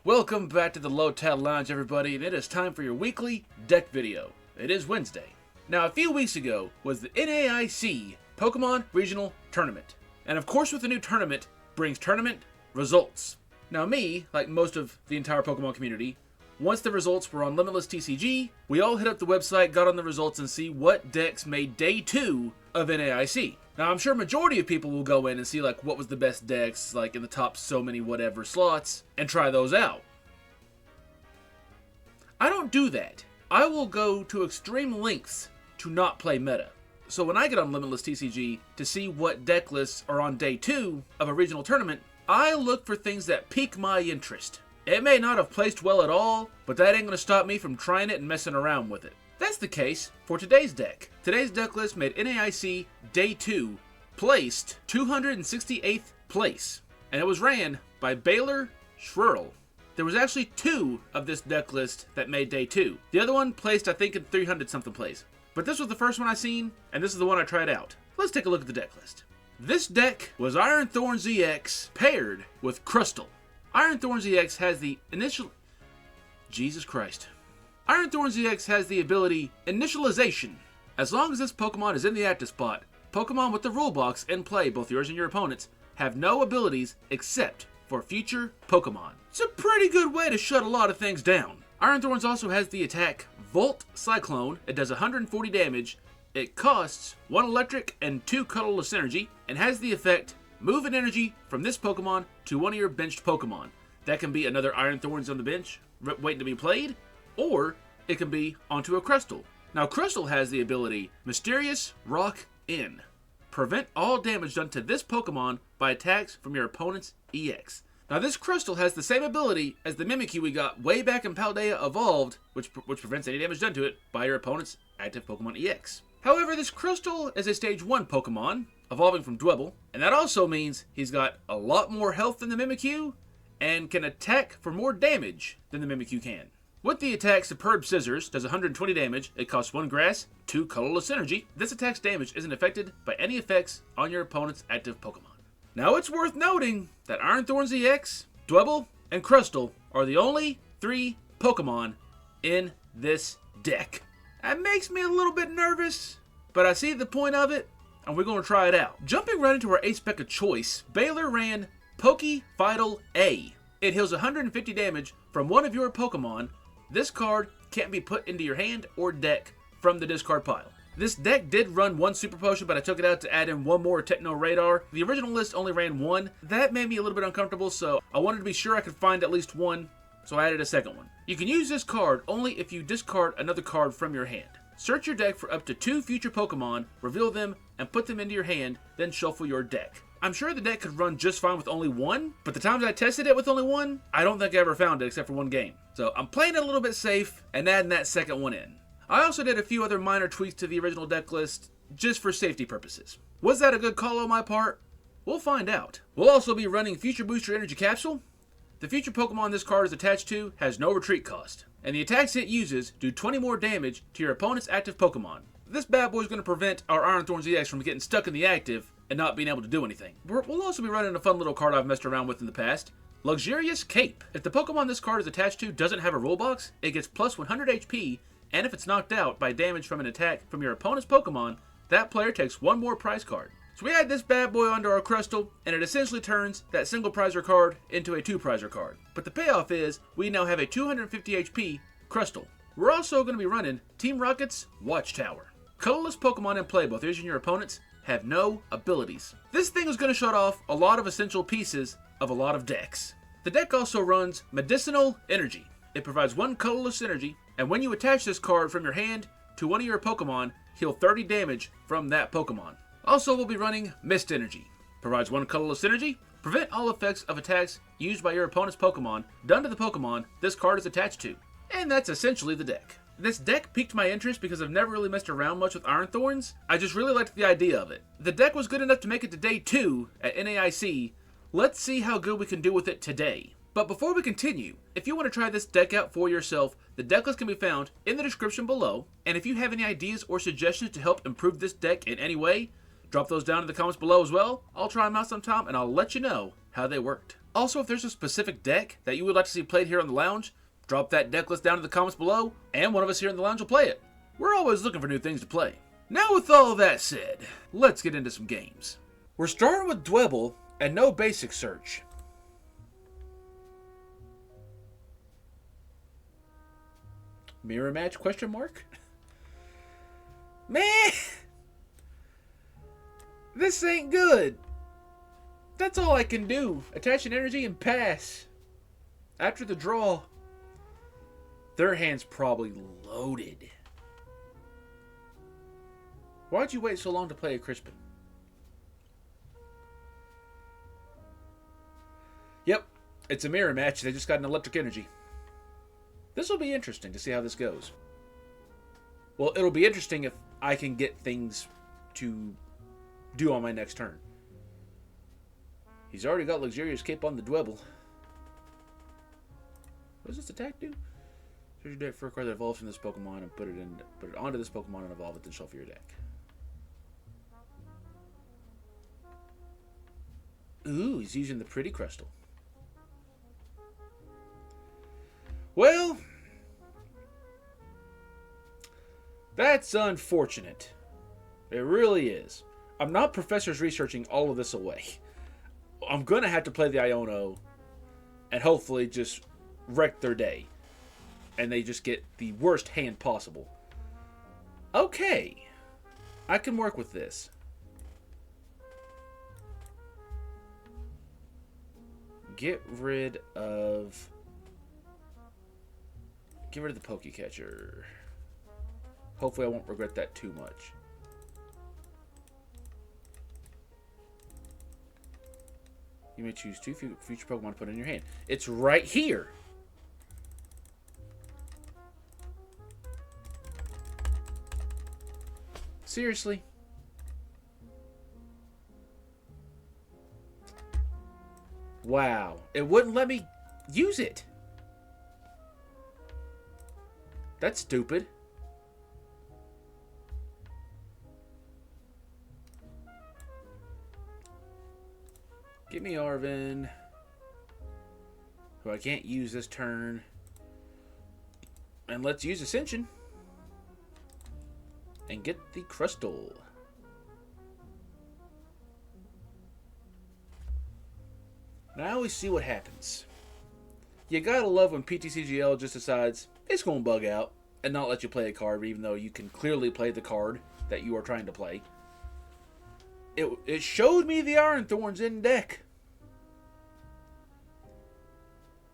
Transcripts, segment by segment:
Welcome back to the Low Tide Lounge, everybody, and it is time for your weekly deck video. It is Wednesday. Now, a few weeks ago was the NAIC Pokemon Regional Tournament. And of course, with the new tournament brings tournament results. Now me, like most of the entire Pokemon community, once the results were on Limitless TCG, we all hit up the website, got on the results, and see what decks made day 2 of NAIC. Now, I'm sure a majority of people will go in and see like what was the best decks, like in the top so many whatever slots, and try those out. I don't do that. I will go to extreme lengths to not play meta. So when I get on Limitless TCG to see what deck lists are on day 2 of a regional tournament, I look for things that pique my interest. It may not have placed well at all, but that ain't gonna stop me from trying it and messing around with it. That's the case for today's deck. Today's deck list made NAIC Day 2 placed 268th place, and it was ran by Baylor Schwerl. There was actually 2 of this deck list that made Day 2. The other one placed, I think, in 300 something place. But this was the first one I seen, and this is the one I tried out. Let's take a look at the deck list. This deck was Iron Thorns EX paired with Crustle. Iron Thorns EX has the initial... Jesus Christ. Iron Thorns EX has the ability Initialization. As long as this Pokemon is in the active spot, Pokemon with the rule box in play, both yours and your opponent's, have no abilities except for future Pokemon. It's a pretty good way to shut a lot of things down. Iron Thorns also has the attack Volt Cyclone. It does 140 damage. It costs 1 electric and 2 colorless energy, and has the effect move an energy from this Pokemon to one of your benched Pokemon. That can be another Iron Thorns on the bench waiting to be played, or it can be onto a Crustle. Now, Crustle has the ability Mysterious Rock In. Prevent all damage done to this Pokemon by attacks from your opponent's EX. Now, this Crustle has the same ability as the Mimikyu we got way back in Paldea Evolved, which prevents any damage done to it by your opponent's active Pokemon EX. However, this Crustle is a Stage 1 Pokemon, evolving from Dwebble, and that also means he's got a lot more health than the Mimikyu, and can attack for more damage than the Mimikyu can. With the attack Superb Scissors, does 120 damage, it costs 1 grass, 2 colorless energy. This attack's damage isn't affected by any effects on your opponent's active Pokemon. Now, it's worth noting that Iron Thorns EX, Dwebble, and Crustle are the only 3 Pokemon in this deck. That makes me a little bit nervous, but I see the point of it, and we're going to try it out. Jumping right into our ace spec of choice, Baylor ran Vital A. It heals 150 damage from one of your Pokemon. This card can't be put into your hand or deck from the discard pile. This deck did run 1 Super Potion, but I took it out to add in 1 more Techno Radar. The original list only ran 1. That made me a little bit uncomfortable, so I wanted to be sure I could find at least 1, so I added a second one. You can use this card only if you discard another card from your hand. Search your deck for up to 2 future Pokemon, reveal them, and put them into your hand, then shuffle your deck. I'm sure the deck could run just fine with only 1, but the times I tested it with only 1, I don't think I ever found it except for 1 game. So I'm playing it a little bit safe and adding that second one in. I also did a few other minor tweaks to the original deck list, just for safety purposes. Was that a good call on my part? We'll find out. We'll also be running Future Booster Energy Capsule. The future Pokemon this card is attached to has no retreat cost, and the attacks it uses do 20 more damage to your opponent's active Pokemon. This bad boy is going to prevent our Iron Thorns EX from getting stuck in the active and not being able to do anything. We'll also be running a fun little card I've messed around with in the past, Luxurious Cape. If the Pokemon this card is attached to doesn't have a rule box, it gets plus 100 HP, and if it's knocked out by damage from an attack from your opponent's Pokemon, that player takes 1 more prize card. So we add this bad boy onto our Crustle, and it essentially turns that single prizer card into a 2 prizer card. But the payoff is, we now have a 250 HP Crustle. We're also going to be running Team Rocket's Watchtower. Colorless Pokemon in play, both yours and your opponent's, have no abilities. This thing is going to shut off a lot of essential pieces of a lot of decks. The deck also runs Medicinal Energy. It provides 1 colorless energy, and when you attach this card from your hand to one of your Pokemon, heal 30 damage from that Pokemon. Also, we'll be running Mist Energy. Provides 1 colorless energy, prevent all effects of attacks used by your opponent's Pokemon done to the Pokemon this card is attached to. And that's essentially the deck. This deck piqued my interest because I've never really messed around much with Iron Thorns. I just really liked the idea of it. The deck was good enough to make it to day 2 at NAIC. Let's see how good we can do with it today. But before we continue, if you want to try this deck out for yourself, the deck list can be found in the description below. And if you have any ideas or suggestions to help improve this deck in any way, drop those down in the comments below as well. I'll try them out sometime and I'll let you know how they worked. Also, if there's a specific deck that you would like to see played here on the lounge, drop that deck list down in the comments below, and one of us here in the lounge will play it. We're always looking for new things to play. Now with all of that said, let's get into some games. We're starting with Dwebble and no basic search. Mirror match question mark? Man! This ain't good. That's all I can do. Attach an energy and pass. After the draw. Their hand's probably loaded. Why'd you wait so long to play a Crispin? Yep, it's a mirror match. They just got an electric energy. This will be interesting to see how this goes. Well, it'll be interesting if I can get things to do on my next turn. He's already got Luxurious Cape on the Dwebble. What does this attack do? Search your deck for a card that evolves from this Pokemon and put it onto this Pokemon and evolve it, then shuffle your deck. Ooh, he's using the pretty Crustle. Well, that's unfortunate. It really is. I'm not Professor's researching all of this away. I'm going to have to play the Iono and hopefully just wreck their day. And they just get the worst hand possible. Okay. I can work with this. Get rid of the Pokecatcher. Hopefully I won't regret that too much. You may choose 2 future Pokemon to put in your hand. It's right here. Seriously? Wow. It wouldn't let me use it. That's stupid. Give me Arven, who I can't use this turn. And let's use Ascension. And get the Crustle. Now we see what happens. You gotta love when PTCGL just decides it's gonna bug out and not let you play a card, even though you can clearly play the card that you are trying to play. It showed me the Iron Thorns in deck.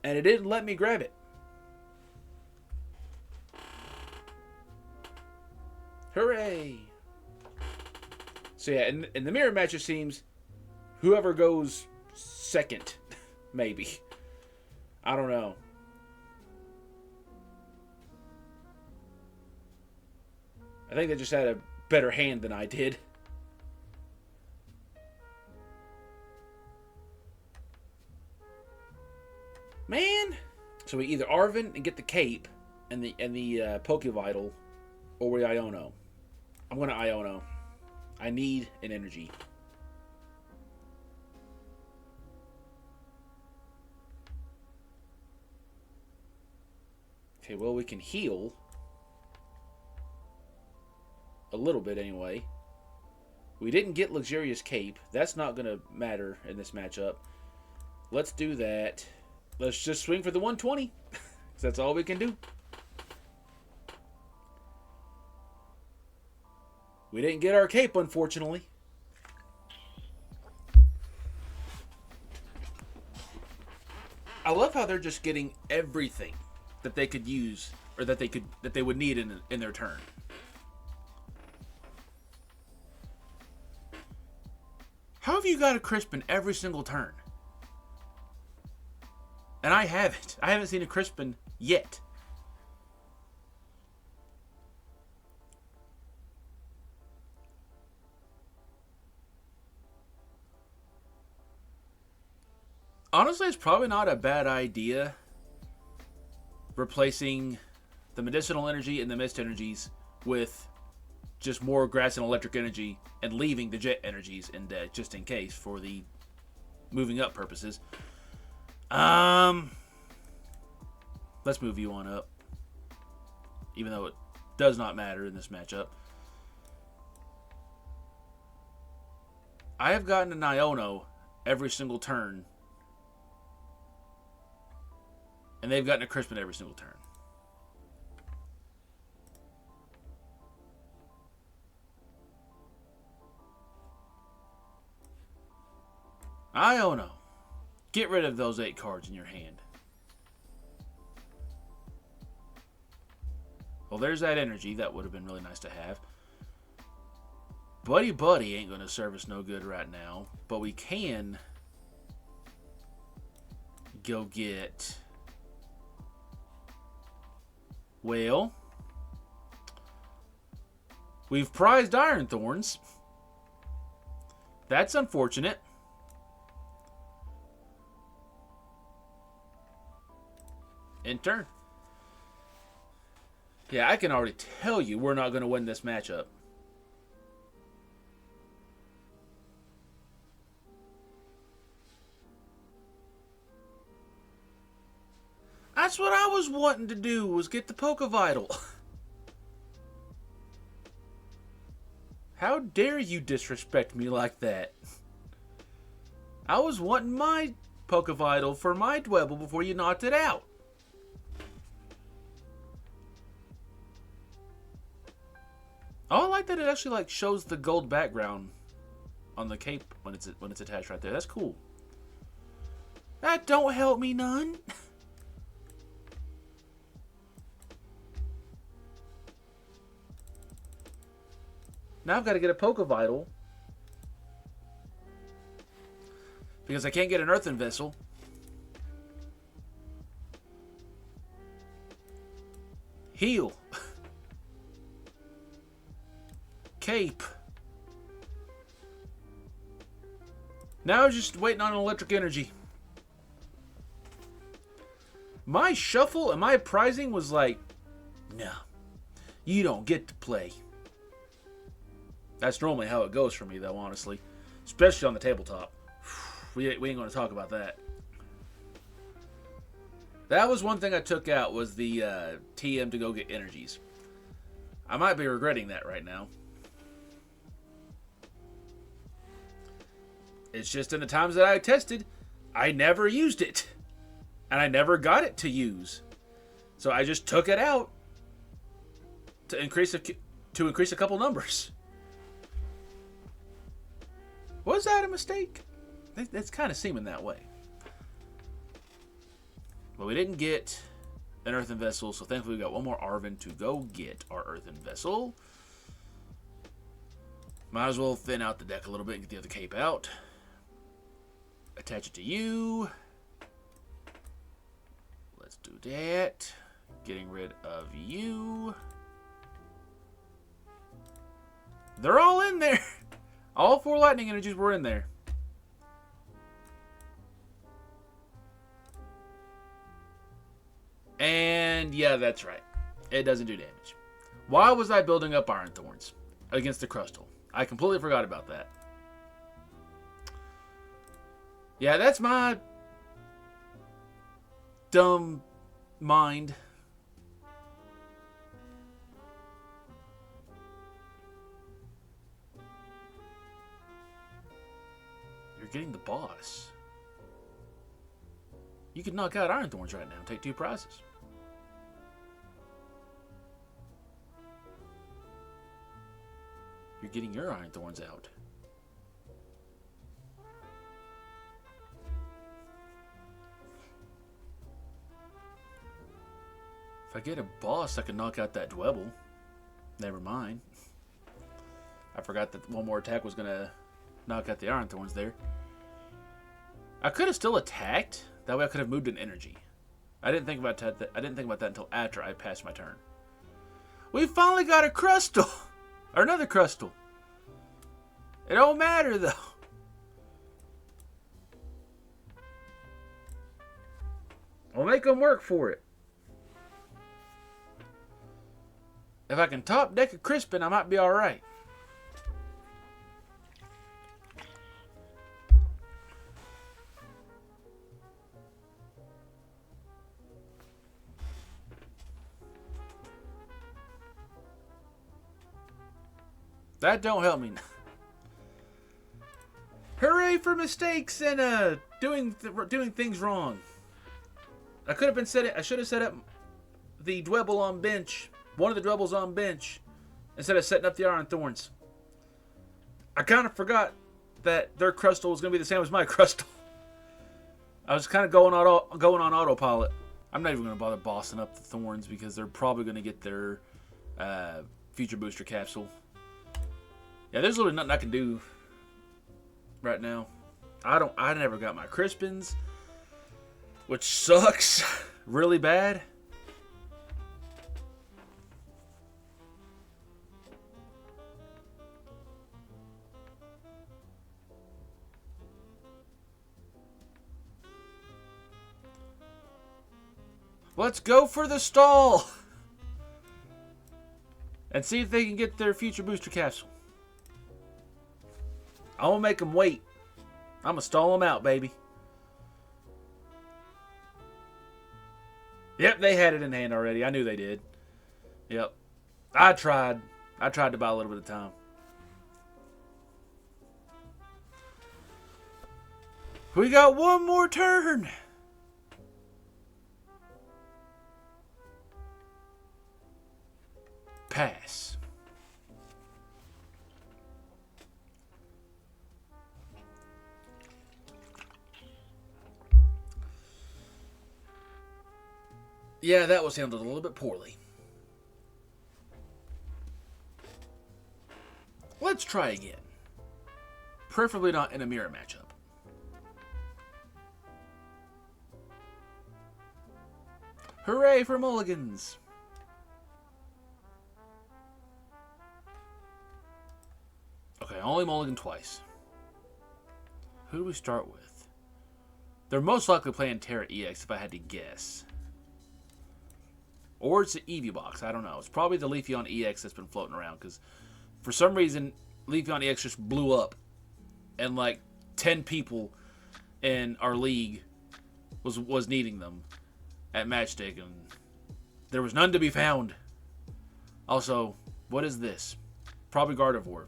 And it didn't let me grab it. Hooray! So yeah, in the mirror match it seems whoever goes second, maybe. I don't know. I think they just had a better hand than I did. Man! So we either Arven and get the cape and the Pokevital, or we Iono. I'm gonna Iono. I need an energy. Okay, well we can heal. A little bit anyway. We didn't get Luxurious Cape. That's not gonna matter in this matchup. Let's do that. Let's just swing for the 120. That's all we can do. We didn't get our cape, unfortunately. I love how they're just getting everything that they could use, or that they would need in their turn. How have you got a Crispin every single turn? And I haven't. I haven't seen a Crispin yet. Honestly, it's probably not a bad idea replacing the medicinal energy and the mist energies with just more grass and electric energy and leaving the jet energies in deck just in case for the moving up purposes. Let's move you on up. Even though it does not matter in this matchup. I have gotten an Iono every single turn. And they've gotten a Crispin every single turn. Iono. Get rid of those 8 cards in your hand. Well, there's that energy. That would have been really nice to have. Buddy Buddy ain't going to serve us no good right now. But we can go get... Well, we've prized Iron Thorns. That's unfortunate. End turn. Yeah, I can already tell you we're not going to win this matchup. That's what I was wanting to do, was get the Pokevital. How dare you disrespect me like that? I was wanting my Pokevital for my Dwebble before you knocked it out. Oh, I like that it actually like shows the gold background on the cape when it's attached right there. That's cool. That don't help me none. Now I've got to get a Pokevital because I can't get an Earthen Vessel. Heal. Cape. Now I'm just waiting on an electric energy. My shuffle and my prizing was like, no, you don't get to play. That's normally how it goes for me, though, honestly. Especially on the tabletop. We ain't going to talk about that. That was one thing I took out, was the TM to go get energies. I might be regretting that right now. It's just in the times that I tested, I never used it. And I never got it to use. So I just took it out to increase a couple numbers. Was that a mistake? It's kind of seeming that way. But we didn't get an Earthen Vessel, so thankfully we got one more Arven to go get our Earthen Vessel. Might as well thin out the deck a little bit and get the other cape out. Attach it to you. Let's do that. Getting rid of you. They're all in there. All 4 lightning energies were in there. And yeah, that's right. It doesn't do damage. Why was I building up Iron Thorns against the Crustle? I completely forgot about that. Yeah, that's my dumb mind. You're getting the boss. You could knock out Iron Thorns right now and take 2 prizes. You're getting your Iron Thorns out. If I get a boss, I can knock out that Dwebble. Never mind. I forgot that one more attack was going to knock out the Iron Thorns there. I could have still attacked. That way I could have moved an energy. I didn't think about that. I didn't think about that until after I passed my turn. We finally got a Crustle. Or another Crustle. It don't matter though. I'll make them work for it. If I can top deck a Crispin, I might be alright. That don't help me. Hooray for mistakes and doing things wrong. I could have been I should have set up the Dwebble on bench, one of the Dwebbles on bench, instead of setting up the Iron Thorns. I kind of forgot that their Crustle was going to be the same as my Crustle. I was kind of going on autopilot. I'm not even going to bother bossing up the Thorns because they're probably going to get their future booster capsule. Yeah, there's literally nothing I can do right now. I never got my Crispins, which sucks really bad. Let's go for the stall and see if they can get their future booster capsule. I'm gonna make them wait. I'm gonna stall them out, baby. Yep, they had it in hand already. I knew they did. Yep. I tried to buy a little bit of time. We got one more turn. Pass. Yeah, that was handled a little bit poorly. Let's try again. Preferably not in a mirror matchup. Hooray for mulligans! Okay, only mulligan twice. Who do we start with? They're most likely playing Terra EX if I had to guess. Or it's the Eevee box. I don't know. It's probably the Leafeon EX that's been floating around. Because for some reason, Leafeon EX just blew up. And like 10 people in our league was needing them at Matchstick. And there was none to be found. Also, what is this? Probably Gardevoir.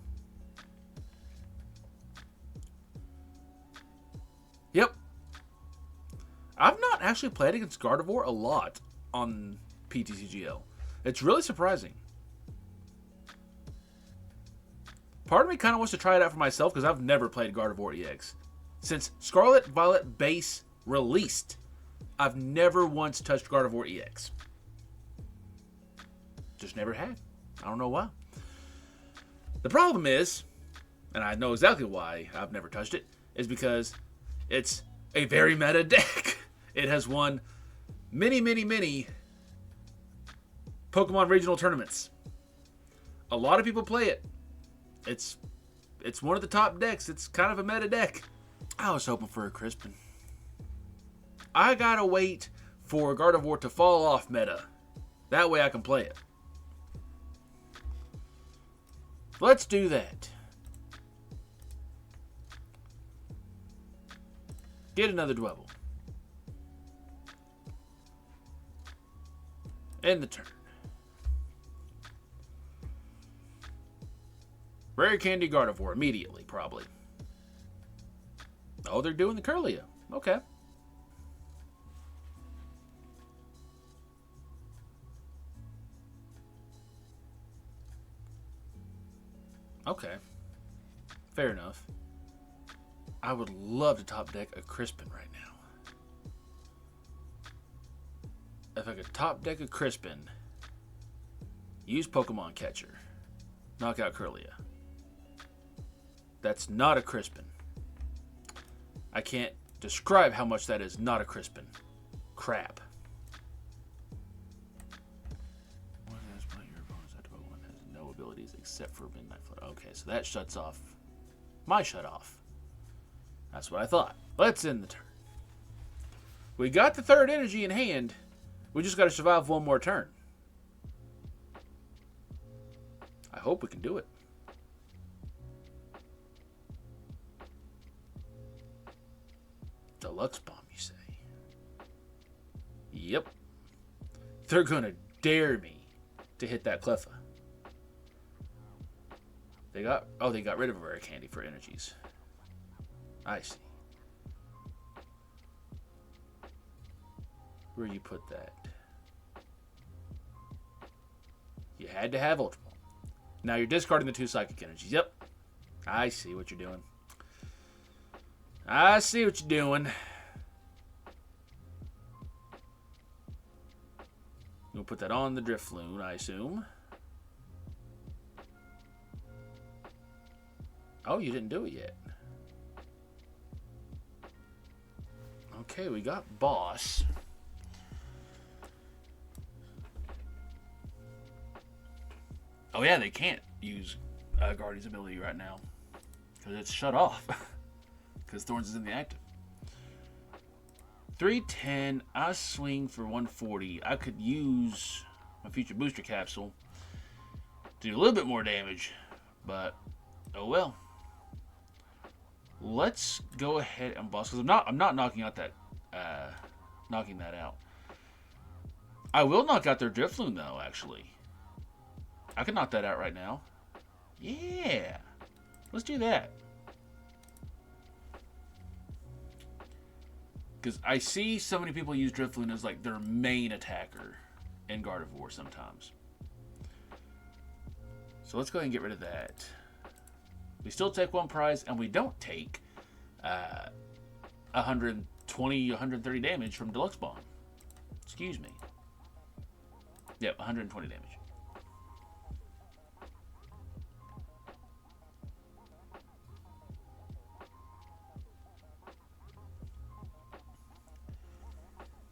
Yep. I've not actually played against Gardevoir a lot on PTCGL. It's really surprising. Part of me kind of wants to try it out for myself because I've never played Gardevoir EX. Since Scarlet Violet base released, I've never once touched Gardevoir EX. Just never had. I don't know why. The problem is, and I know exactly why I've never touched it, is because it's a very meta deck. It has won many Pokemon regional tournaments. A lot of people play it. It's one of the top decks. It's kind of a meta deck. I was hoping for a Crispin. I gotta wait for Gardevoir to fall off meta. That way I can play it. Let's do that. Get another Dwebble. End the turn. Rare Candy Gardevoir immediately, probably. Oh, they're doing the Curlia. Okay. Okay. Fair enough. I would love to top deck a Crispin right now. If I could top deck a Crispin, use Pokemon Catcher, knock out Curlia. That's not a Crispin. I can't describe how much that is not a Crispin. Crap. That Pokemon has no abilities except for Midnight Flood. Okay, so that shuts off my shut off. That's what I thought. Let's end the turn. We got the third energy in hand. We just got to survive one more turn. I hope we can do it. Deluxe Bomb, you say? Yep. They're going to dare me to hit that Cleffa. They got rid of rare candy for energies. I see. Where you put that? You had to have Ultra Ball. Now you're discarding the 2 psychic energies. Yep. I see what you're doing. I see what you're doing. You'll put that on the Drifloon, I assume. Oh, you didn't do it yet. Okay, we got Boss. Oh yeah, they can't use Guardian's ability right now. Because it's shut off. Because Thorns is in the active. 310, I swing for 140. I could use my future booster capsule to do a little bit more damage. But, oh well. Let's go ahead and boss. Because I'm not knocking out that out. I will knock out their Drifloon though, actually. I can knock that out right now. Yeah. Let's do that. Because I see so many people use Drifloon as like their main attacker in Gardevoir sometimes. So let's go ahead and get rid of that. We still take 1 prize, and we don't take 120, 130 damage from Deluxe Bomb. Excuse me. Yep, 120 damage.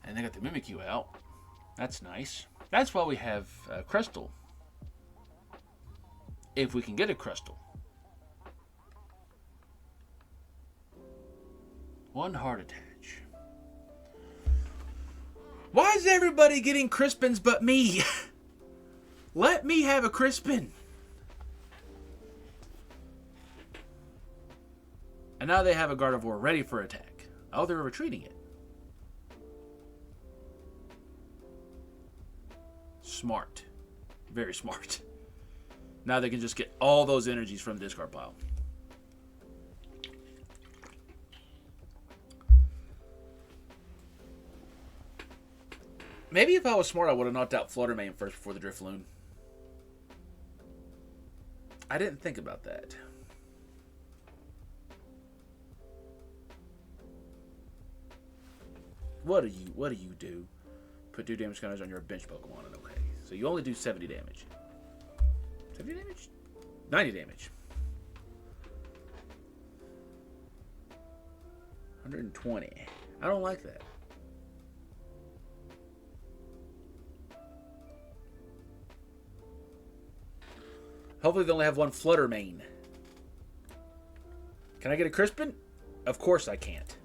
And they got the Mimikyu out. That's nice. That's why we have Crustle. If we can get a Crustle. 1 heart attach. Why is everybody getting Crispins but me? Let me have a Crispin. And now they have a Gardevoir ready for attack. Oh, they're retreating it. Smart. Very smart. Now they can just get all those energies from the discard pile. Maybe if I was smart, I would have knocked out Flutter Mane first before the Drifloon. I didn't think about that. What do you do? Put 2 damage counters on your bench Pokemon, and okay. So you only do 70 damage. 70 damage? 90 damage. 120. I don't like that. Hopefully they only have 1 Flutter Mane. Can I get a Crispin? Of course I can't.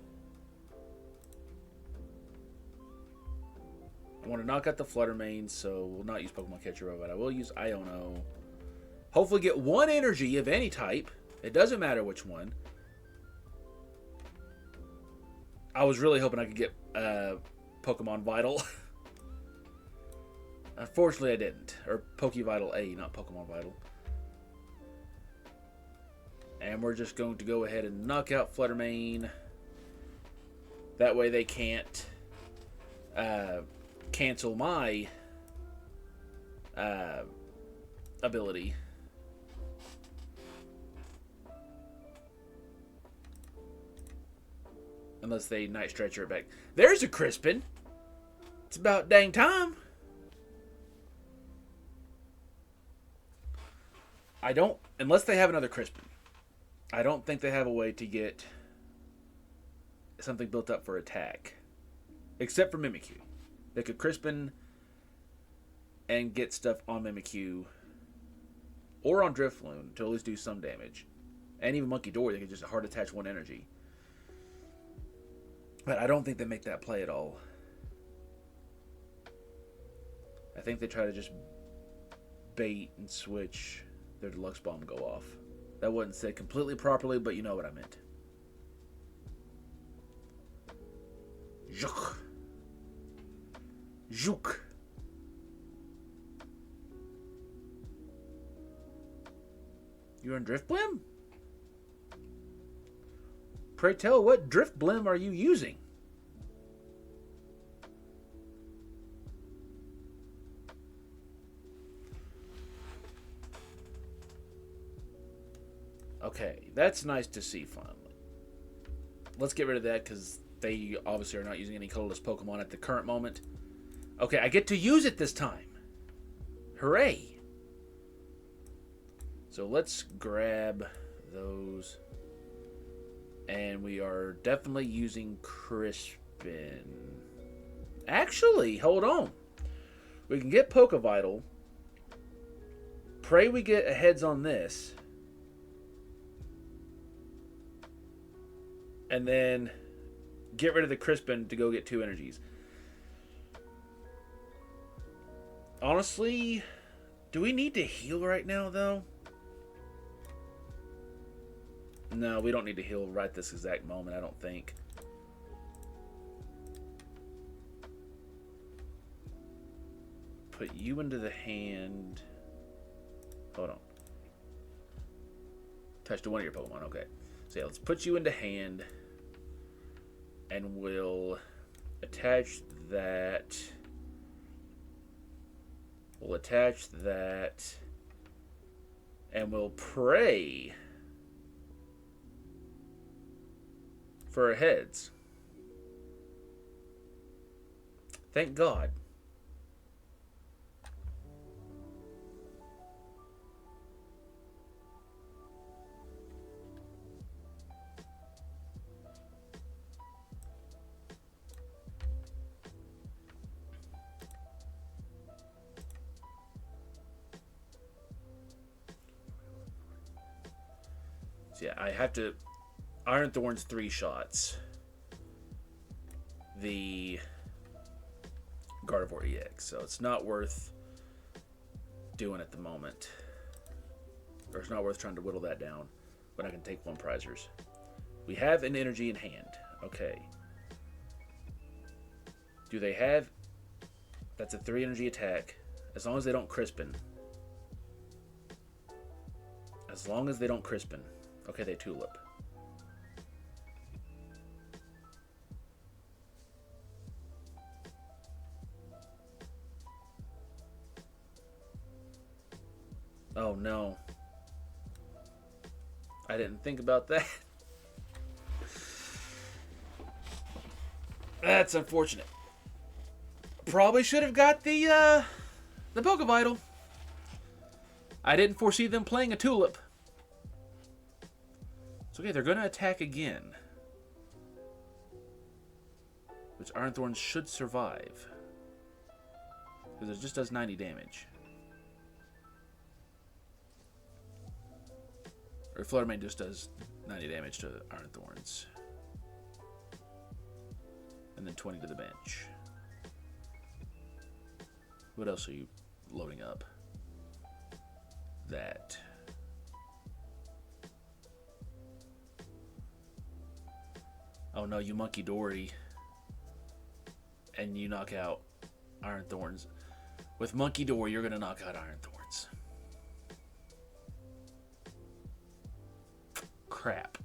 I want to knock out the Flutter Mane, so we'll not use Pokemon Catcher, but I will use Iono. Hopefully get 1 energy of any type. It doesn't matter which one. I was really hoping I could get Pokemon Vital. Unfortunately, I didn't. Or Pokevital A, not Pokemon Vital. And we're just going to go ahead and knock out Flutter Mane. That way they can't cancel my ability. Unless they Night Stretcher it back. There's a Crispin. It's about dang time. I don't... Unless they have another Crispin. I don't think they have a way to get something built up for attack. Except for Mimikyu. They could Crispin and get stuff on Mimikyu. Or on Drifloon to at least do some damage. And even Monkey Dory, they could just hard attach 1 energy. But I don't think they make that play at all. I think they try to just bait and switch their Deluxe Bomb go off. That wasn't said completely properly, but you know what I meant. Juk. Juk. You're on Drift Blim? Pray tell, what Drift Blim are you using? Okay, that's nice to see finally. Let's get rid of that because they obviously are not using any colorless Pokemon at the current moment. Okay, I get to use it this time. Hooray! So let's grab those. And we are definitely using Crispin. Actually, hold on. We can get Pokevital. Pray we get a heads on this. And then get rid of the Crispin to go get 2 energies. Honestly, do we need to heal right now, though? No, we don't need to heal right this exact moment, I don't think. Put you into the hand. Hold on. Touch to one of your Pokemon, okay. So yeah, let's put you into hand. And we'll attach that. We'll attach that. And we'll pray for our heads. Thank God. So yeah, I have to Iron Thorns 3 shots. The Gardevoir EX, so it's not worth doing at the moment. Or it's not worth trying to whittle that down when I can take 1 prizers. We have an energy in hand. Okay. Do they have... That's a 3 energy attack. As long as they don't Crispin. As long as they don't Crispin. Okay, they Tulip. Oh no. I didn't think about that. That's unfortunate. Probably should have got the Pokevital. I didn't foresee them playing a Tulip. It's okay, they're going to attack again. Which Iron Thorns should survive. Because it just does 90 damage. Or Fluttermane just does 90 damage to Iron Thorns. And then 20 to the bench. What else are you loading up? That. Oh no, you Monkey Dory. And you knock out Iron Thorns. With Monkey Dory, you're going to knock out Iron Thorns. Crap.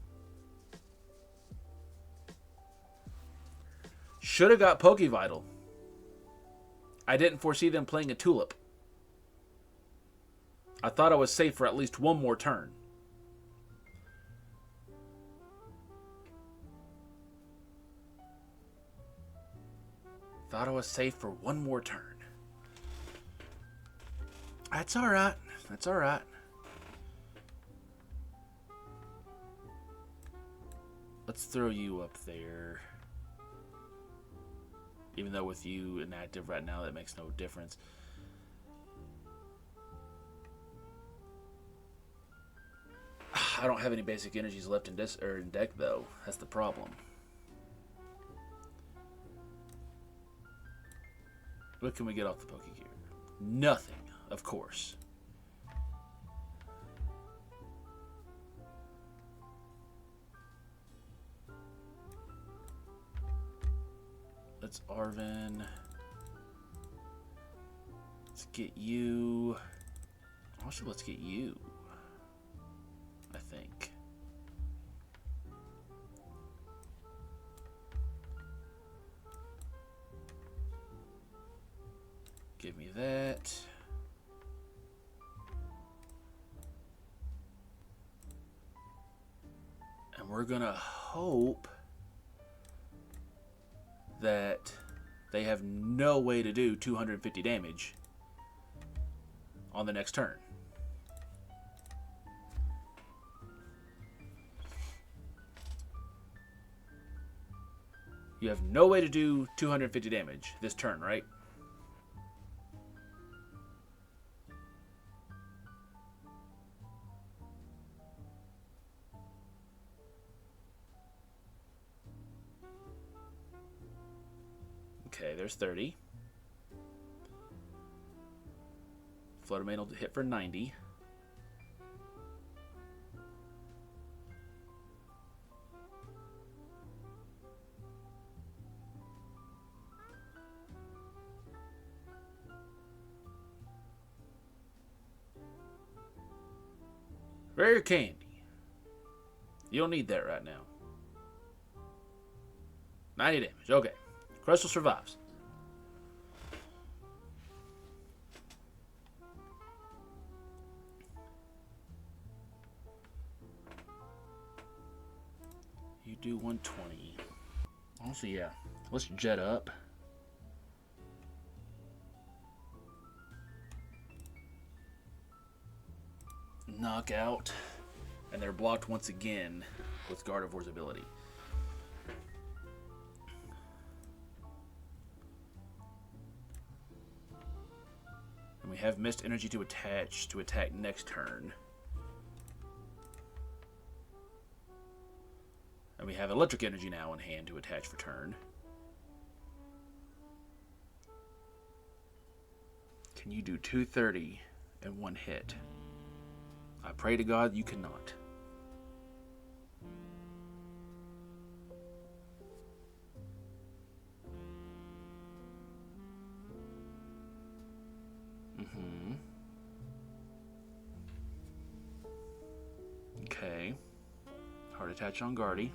Should have got Pokevital. I didn't foresee them playing a Tulip. I thought I was safe for at least 1 more turn. Thought I was safe for 1 more turn. That's alright. That's alright. Let's throw you up there. Even though with you inactive right now, that makes no difference. I don't have any basic energies left in this or in deck though. That's the problem. What can we get off the Pokegear? Nothing, of course. Let's Arven. Let's get you. Also, let's get you. Give me that. And we're gonna hope that they have no way to do 250 damage on the next turn. You have no way to do 250 damage this turn, right? Okay, there's 30. Flutter Mane will hit for 90. Rare Candy. You don't need that right now. 90 damage. Okay. Crustle survives. You do 120. Also, yeah. Let's jet up. Knockout. And they're blocked once again with Gardevoir's ability. And we have missed energy to attach to attack next turn. And we have electric energy now in hand to attach for turn. Can you do 230 in one hit? I pray to God you cannot. Okay. Hard attach on Guardy.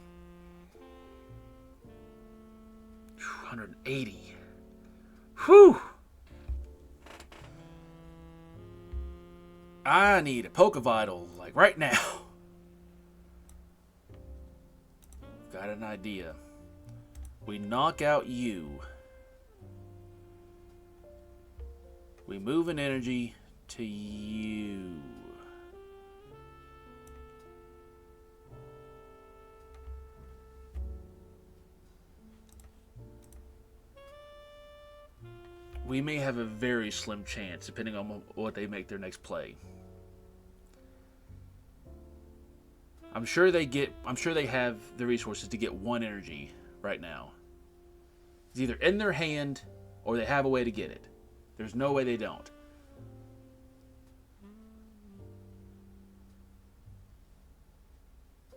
180. Whew! I need a Pokevital, like right now. Got an idea. We knock out you. We move an energy to you. We may have a very slim chance, depending on what they make their next play. I'm sure they have the resources to get one energy right now. It's either in their hand or they have a way to get it. There's no way they don't.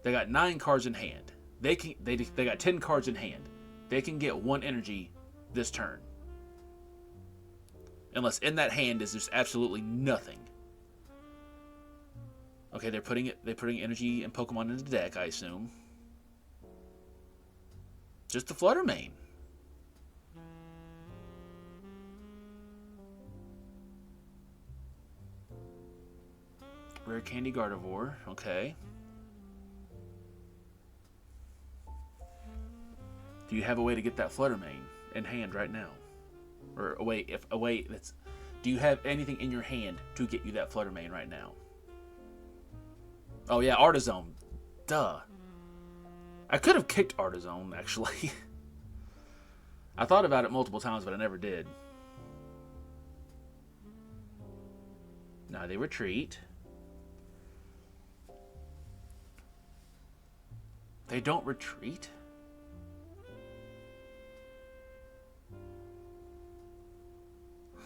They got 9 cards in hand. They got 10 cards in hand. They can get one energy this turn. Unless in that hand is just absolutely nothing. Okay, they're putting energy and Pokemon into the deck, I assume. Just the Flutter Mane. Rare Candy Gardevoir, okay. Do you have a way to get that Flutter Mane in hand right now? Or do you have anything in your hand to get you that Flutter Mane right now? Oh yeah, Artizone. Duh. I could have kicked Artizone, actually. I thought about it multiple times, but I never did. Now they retreat. They don't retreat?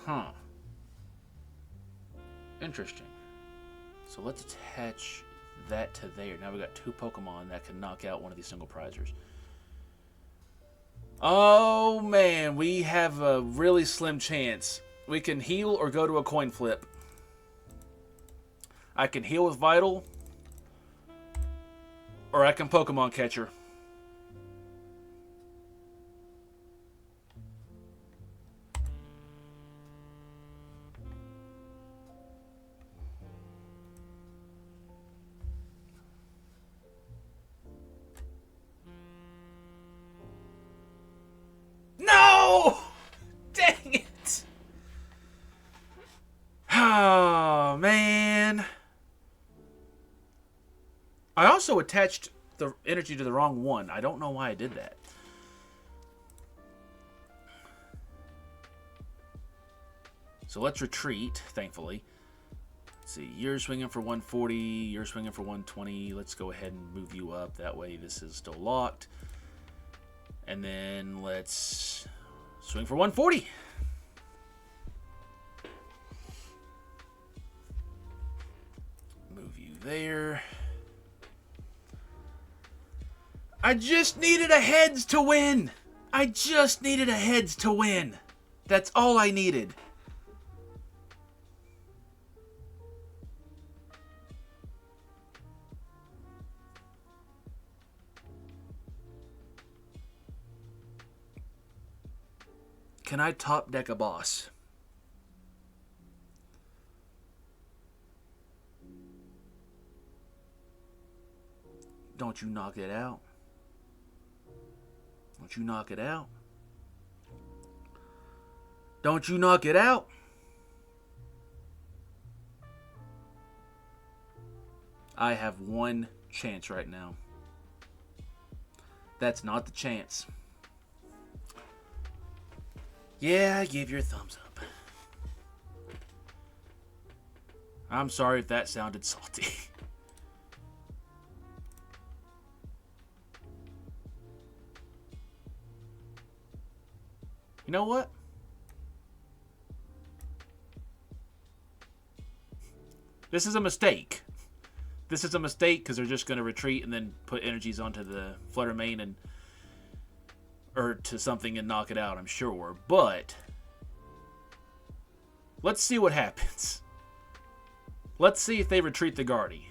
Huh. Interesting. So let's attach that to there. Now we got 2 Pokemon that can knock out one of these single prizers. Oh man, we have a really slim chance. We can heal or go to a coin flip. I can heal with Vital, or I can Pokemon Catcher. also attached the energy to the wrong one. I don't know why I did that. So let's retreat, thankfully. Let's see, you're swinging for 140, you're swinging for 120. Let's go ahead and move you up. That way this is still locked. And then let's swing for 140. Move you there. I just needed a heads to win. I just needed a heads to win. That's all I needed. Can I top deck a boss? Don't you knock it out. Don't you knock it out. Don't you knock it out. I have one chance right now. That's not the chance. Yeah, give your thumbs up. I'm sorry if that sounded salty. You know what? This is a mistake. This is a mistake because they're just going to retreat and then put energies onto the Flutter Mane and or to something and knock it out, I'm sure. But let's see what happens. Let's see if they retreat the Gardy.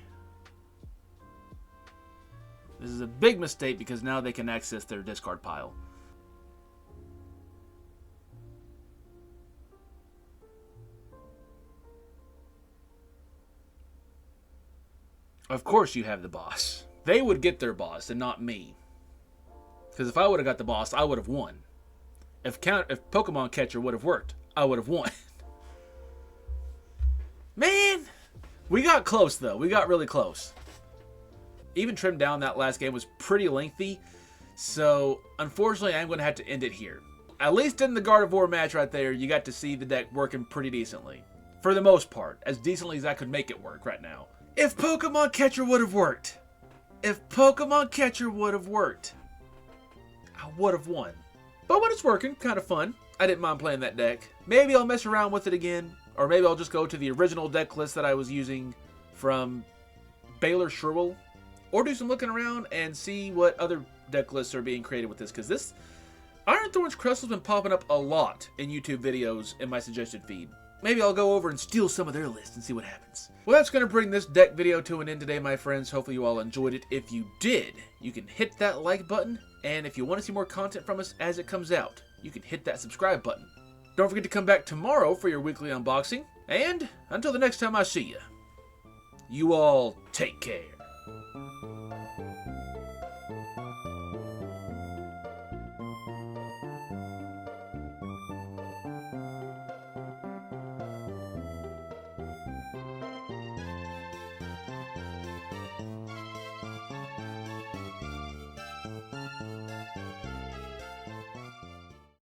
This is a big mistake because now they can access their discard pile. Of course you have the boss. They would get their boss and not me. Because if I would have got the boss, I would have won. If Pokemon Catcher would have worked, I would have won. Man! We got close, though. We got really close. Even trimmed down, that last game was pretty lengthy. So, unfortunately, I'm going to have to end it here. At least in the Gardevoir match right there, you got to see the deck working pretty decently. For the most part. As decently as I could make it work right now. If Pokemon Catcher would have worked. If Pokemon Catcher would have worked. I would have won. But when it's working, kind of fun. I didn't mind playing that deck. Maybe I'll mess around with it again. Or maybe I'll just go to the original deck list that I was using from Baylor Sherwell. Or do some looking around and see what other deck lists are being created with this. Because this Iron Thorns Crustle's been popping up a lot in YouTube videos in my suggested feed. Maybe I'll go over and steal some of their list and see what happens. Well, that's going to bring this deck video to an end today, my friends. Hopefully you all enjoyed it. If you did, you can hit that like button. And if you want to see more content from us as it comes out, you can hit that subscribe button. Don't forget to come back tomorrow for your weekly unboxing. And until the next time I see you, you all take care.